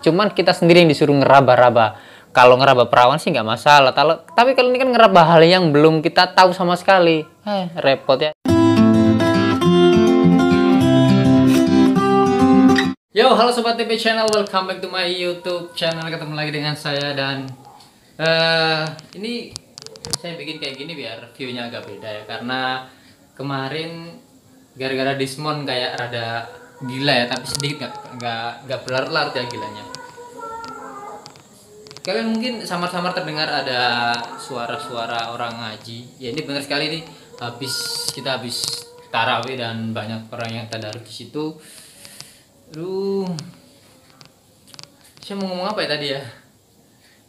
cuman kita sendiri yang disuruh ngeraba-raba. Kalau ngeraba perawan sih nggak masalah, tapi kalau ini kan ngeraba hal yang belum kita tahu sama sekali, repot ya. Yo, halo Sobat TP Channel, welcome back to my YouTube channel. Ketemu lagi dengan saya dan ini saya bikin kayak gini biar view-nya agak beda ya, karena kemarin gara-gara Dismon kayak rada gila ya, tapi sedikit nggak berlarut-larut ya gilanya. Kalian mungkin samar-samar terdengar ada suara-suara orang ngaji. Ya ini benar sekali nih, kita habis tarawih dan banyak orang yang tadarus di situ. Saya mau ngomong apa ya tadi ya?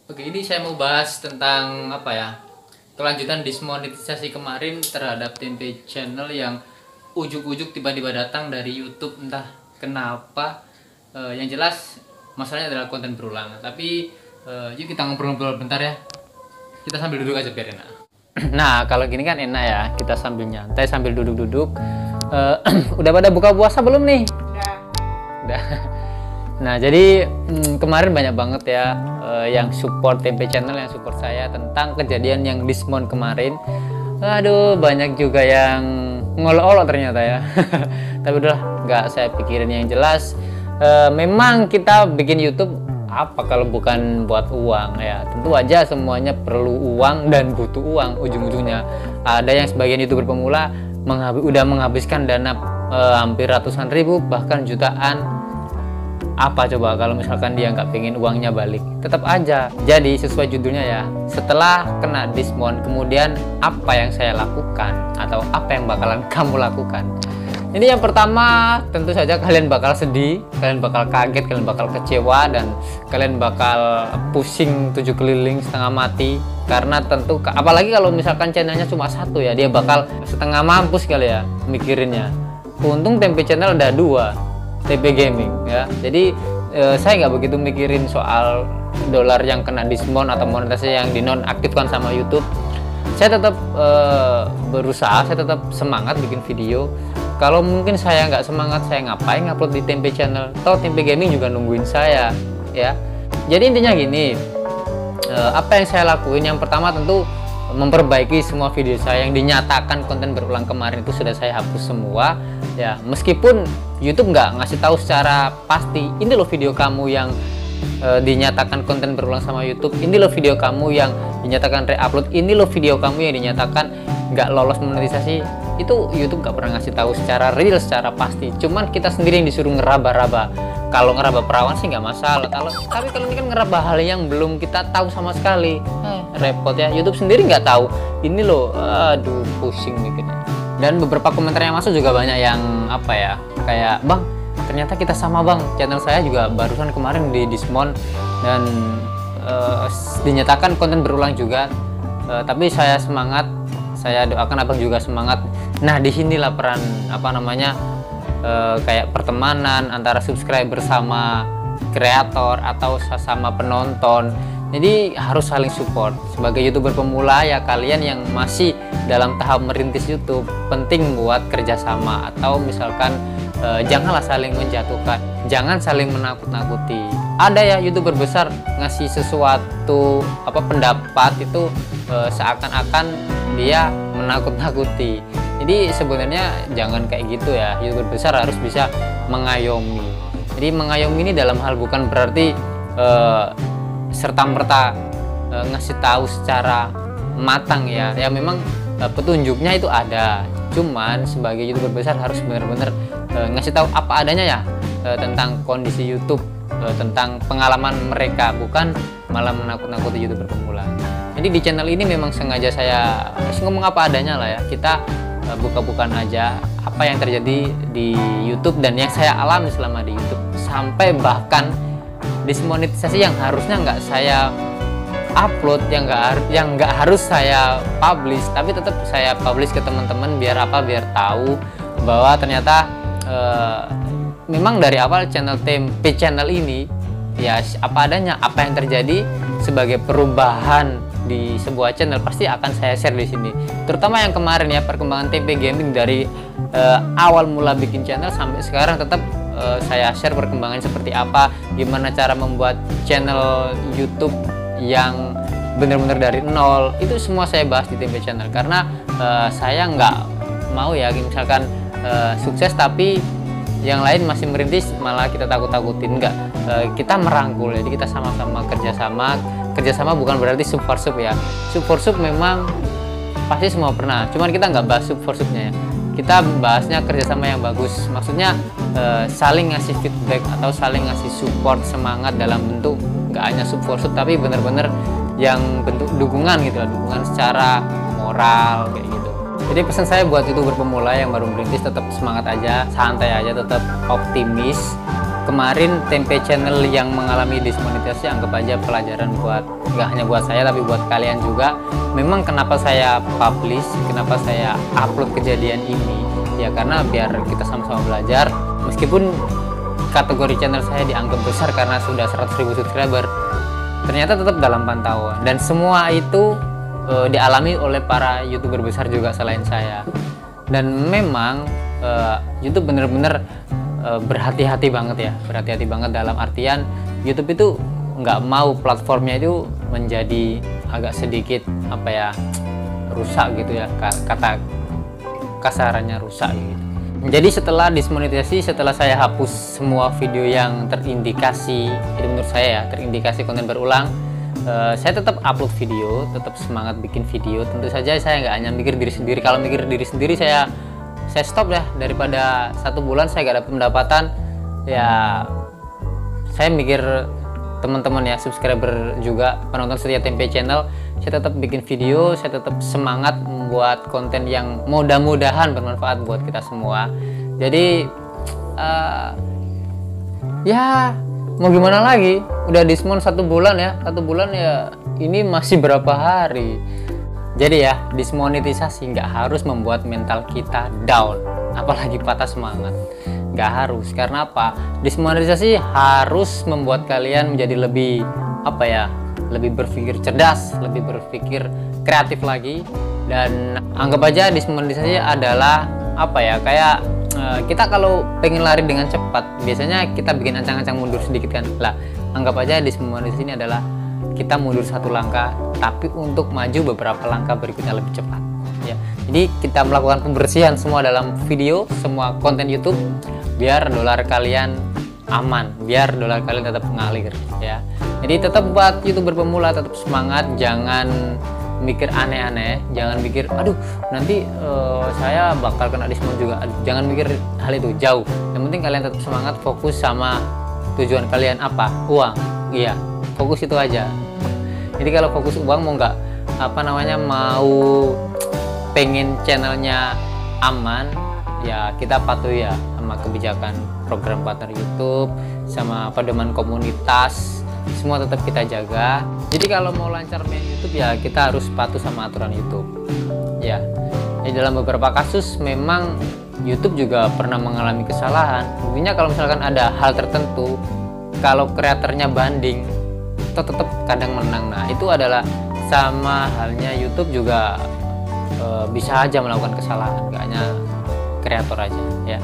Oke, ini saya mau bahas tentang apa ya? Kelanjutan dismonetisasi kemarin terhadap Tempe Channel yang ujuk-ujuk tiba-tiba datang dari YouTube, entah kenapa. Yang jelas masalahnya adalah konten berulang. Tapi yuk kita ngobrol-ngobrol bentar ya. Kita sambil duduk aja biar enak. Nah, kalau gini kan enak ya. Kita sambil nyantai, sambil duduk-duduk. Udah pada buka puasa belum nih? Udah. Nah, jadi kemarin banyak banget ya yang support Tempe Channel, yang support saya tentang kejadian yang Dismon kemarin. Aduh, banyak juga yang ngolok-olok ternyata ya. Tapi udah nggak saya pikirin. Yang jelas memang kita bikin YouTube apa kalau bukan buat uang ya. Tentu aja semuanya perlu uang dan butuh uang ujung-ujungnya. Ada yang sebagian YouTuber pemula udah menghabiskan dana hampir ratusan ribu bahkan jutaan. Apa coba kalau misalkan dia nggak pengen uangnya balik? Tetap aja. Jadi sesuai judulnya ya, setelah kena Dismon kemudian apa yang saya lakukan atau apa yang bakalan kamu lakukan? Ini yang pertama, tentu saja kalian bakal sedih, kalian bakal kaget, kalian bakal kecewa, dan kalian bakal pusing 7 keliling setengah mati. Karena tentu, apalagi kalau misalkan channelnya cuma satu ya, dia bakal setengah mampus kali ya mikirinnya. Untung Tempe Channel ada 2, TP Gaming ya. Jadi saya nggak begitu mikirin soal dolar yang kena Dismon atau monetisasi yang dinonaktifkan sama YouTube. Saya tetap berusaha, saya tetap semangat bikin video. Kalau mungkin saya nggak semangat, saya ngapain ngupload di Tempe Channel? Toh Tempe Gaming juga nungguin saya, ya. Jadi intinya gini, apa yang saya lakuin? Yang pertama tentu memperbaiki semua video saya yang dinyatakan konten berulang kemarin itu sudah saya hapus semua, ya. Meskipun YouTube nggak ngasih tahu secara pasti, ini loh video kamu yang dinyatakan konten berulang sama YouTube, ini loh video kamu yang dinyatakan re-upload, ini loh video kamu yang dinyatakan nggak lolos monetisasi. Itu YouTube nggak pernah ngasih tahu secara real, secara pasti. Cuman kita sendiri yang disuruh ngeraba-raba. Kalau ngeraba perawan sih nggak masalah. Tapi kalau ini kan ngeraba hal yang belum kita tahu sama sekali, repot ya. YouTube sendiri nggak tahu. Ini loh, aduh pusing mikirnya. Dan beberapa komentar yang masuk juga banyak yang apa ya, kayak bang, ternyata kita sama bang. Channel saya juga barusan kemarin di Dismon dan dinyatakan konten berulang juga. Tapi saya semangat. Saya doakan abang juga semangat. Nah, disinilah peran apa namanya kayak pertemanan antara subscriber sama kreator atau sama penonton. Jadi harus saling support. Sebagai YouTuber pemula ya, kalian yang masih dalam tahap merintis YouTube, penting buat kerjasama atau misalkan janganlah saling menjatuhkan, jangan saling menakut-nakuti. Ada ya YouTuber besar ngasih sesuatu pendapat itu seakan-akan dia menakut-nakuti. Jadi sebenarnya jangan kayak gitu ya. YouTuber besar harus bisa mengayomi. Jadi mengayomi ini dalam hal bukan berarti serta-merta ngasih tahu secara matang ya. Ya memang petunjuknya itu ada. Cuman sebagai YouTuber besar harus benar-benar ngasih tahu apa adanya ya tentang kondisi YouTube, tentang pengalaman mereka, bukan malah menakut-nakuti YouTuber pemula. Jadi di channel ini memang sengaja saya ngomong apa adanya lah ya. Kita buka-bukaan aja apa yang terjadi di YouTube dan yang saya alami selama di YouTube, sampai bahkan dismonetisasi yang harusnya nggak saya upload, yang nggak harus saya publish, tapi tetap saya publish ke teman-teman biar tahu bahwa ternyata memang dari awal channel Tempe Channel ini ya apa adanya. Apa yang terjadi sebagai perubahan di sebuah channel pasti akan saya share di sini. Terutama yang kemarin ya, perkembangan Tempe Gaming dari awal mula bikin channel sampai sekarang tetap saya share perkembangan seperti apa, gimana cara membuat channel YouTube yang benar-benar dari nol. Itu semua saya bahas di Tempe Channel, karena saya nggak mau ya misalkan sukses tapi yang lain masih merintis malah kita takut-takutin. Enggak, kita merangkul, jadi kita sama-sama kerjasama bukan berarti sub for sub ya. Sub for sub memang pasti semua pernah, cuman kita nggak bahas sub for subnya ya. Kita bahasnya kerjasama yang bagus, maksudnya saling ngasih feedback atau saling ngasih support, semangat dalam bentuk nggak hanya sub for sub tapi bener-bener yang bentuk dukungan gitu lah, dukungan secara moral kayak gitu. Jadi pesan saya buat YouTuber pemula yang baru merintis, tetap semangat aja, santai aja, tetap optimis. Kemarin Tempe Channel yang mengalami dismonetisasi anggap aja pelajaran buat nggak hanya buat saya tapi buat kalian juga. Memang kenapa saya publish, kenapa saya upload kejadian ini ya, karena biar kita sama-sama belajar. Meskipun kategori channel saya dianggap besar karena sudah 100.000 subscriber, ternyata tetap dalam pantauan, dan semua itu dialami oleh para YouTuber besar juga selain saya. Dan memang YouTube bener-bener berhati-hati banget ya, berhati-hati banget dalam artian YouTube itu nggak mau platformnya itu menjadi agak sedikit apa ya, rusak gitu ya, kata kasarannya rusak gitu. Jadi setelah dismonetisasi, setelah saya hapus semua video yang terindikasi, itu menurut saya ya, terindikasi konten berulang, saya tetap upload video, tetap semangat bikin video. Tentu saja saya nggak hanya mikir diri sendiri. Kalau mikir diri sendiri saya stop ya. Daripada 1 bulan saya nggak dapat pendapatan ya, saya mikir teman-teman ya, subscriber juga, penonton setia Tempe Channel. Saya tetap bikin video, saya tetap semangat membuat konten yang mudah-mudahan bermanfaat buat kita semua. Jadi ya mau gimana lagi, udah dismon 1 bulan ya, 1 bulan ya, ini masih berapa hari. Jadi ya, dismonetisasi nggak harus membuat mental kita down, apalagi patah semangat. Nggak harus, karena apa? Dismonetisasi harus membuat kalian menjadi lebih apa ya, lebih berpikir cerdas, lebih berpikir kreatif lagi. Dan anggap aja dismonetisasi adalah apa ya, kayak kita kalau pengen lari dengan cepat, biasanya kita bikin ancang-ancang mundur sedikit kan. Lah, anggap aja dismonetisasi ini adalah kita mundur 1 langkah, tapi untuk maju beberapa langkah berikutnya lebih cepat. Ya, jadi kita melakukan pembersihan semua dalam video, semua konten YouTube, biar dolar kalian aman, biar dolar kalian tetap mengalir ya. Jadi tetap buat YouTuber pemula, tetap semangat, jangan mikir aneh-aneh, jangan mikir aduh nanti saya bakal kena diskon juga. Jangan mikir hal itu, jauh. Yang penting kalian tetap semangat, fokus sama tujuan kalian apa, uang. Iya, fokus itu aja. Jadi kalau fokus uang, mau nggak apa namanya, mau pengen channelnya aman ya, kita patuhi ya sama kebijakan program partner YouTube, sama pedoman komunitas, semua tetap kita jaga. Jadi kalau mau lancar main YouTube ya kita harus patuh sama aturan YouTube ya. Jadi dalam beberapa kasus memang YouTube juga pernah mengalami kesalahan. Intinya kalau misalkan ada hal tertentu, kalau kreatornya banding atau tetap kadang menang, nah itu adalah sama halnya YouTube juga bisa aja melakukan kesalahan, gak hanya kreator aja ya.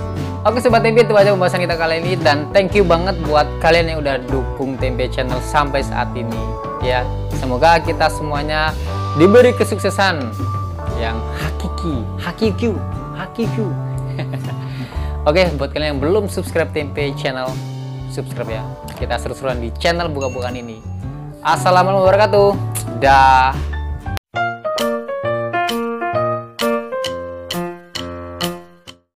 Oke Sobat Tempe, itu aja pembahasan kita kali ini, dan thank you banget buat kalian yang udah dukung Tempe Channel sampai saat ini ya. Semoga kita semuanya diberi kesuksesan yang hakiki. Oke, buat kalian yang belum subscribe Tempe Channel, subscribe ya. Kita seru-seruan di channel buka-bukaan ini. Assalamualaikum warahmatullahi wabarakatuh. Dah.